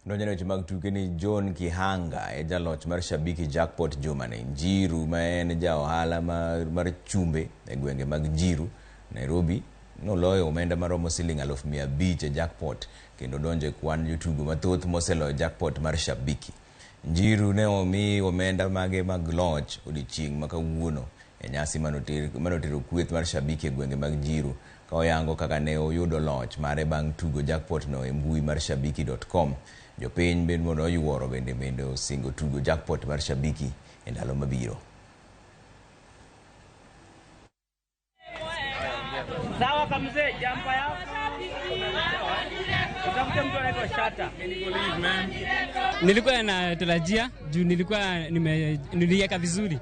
Ndonyo weche mag tuke ni John Kihanga e jaloch mar Shabiki Jackpot Jumane. Njiru ma en ja ohala mar chumbe e gwenge mag Njiru, Nairobi, noloyo omenda maromo siling 500,000 e jackpot kendo donje kwan jotugo mathoth moseloyo jackpot mar Shabiki. Njiru ne omi omenda mage mag loch odiochieng' ma kawuono e nyasi manotero kweth mar Shabiki e gwenge mag Njiru ka oyango kaka ne oyudo loch mare bang' tugo jackpot no e mbui mar shabiki.com. Jopiny bende mondo oyuoro bende osingo tugo jackpot mar Shabiki e ndalo mabiro. Sawa kamzee, jampa yako. Utafuta mtu anaitwa Shata. Nilikuwa natarajia juu niliweka vizuri.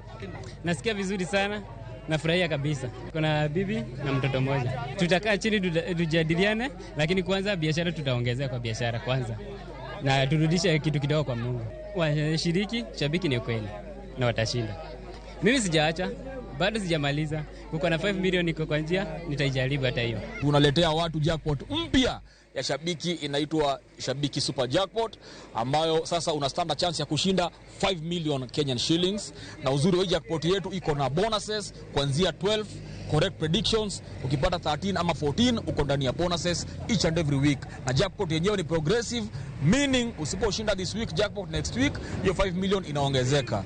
Nasikia vizuri sana. Nafurahia kabisa. Kuna bibi na mtoto mmoja. Tutakaa chini tujadiliane, lakini kwanza biashara tutaongezea kwa biashara kwanza. Na turudishe kitu kidogo kwa Mungu. Washiriki Shabiki ni kweli na watashinda. Mimi sijaacha, bado sijamaliza. Kuko na 5 milioni iko kwa njia, nitaijaribu hata hiyo. Tunaletea watu jackpot mpya ya Shabiki, inaitwa Shabiki Super Jackpot, ambayo sasa una standard chance ya kushinda 5 million Kenyan shillings. Na uzuri wa jackpot yetu iko na bonuses kuanzia 12 correct predictions. Ukipata 13 ama 14 uko ndani ya bonuses each and every week. Na jackpot yenyewe ni progressive, meaning usiposhinda this week jackpot next week hiyo 5 million inaongezeka.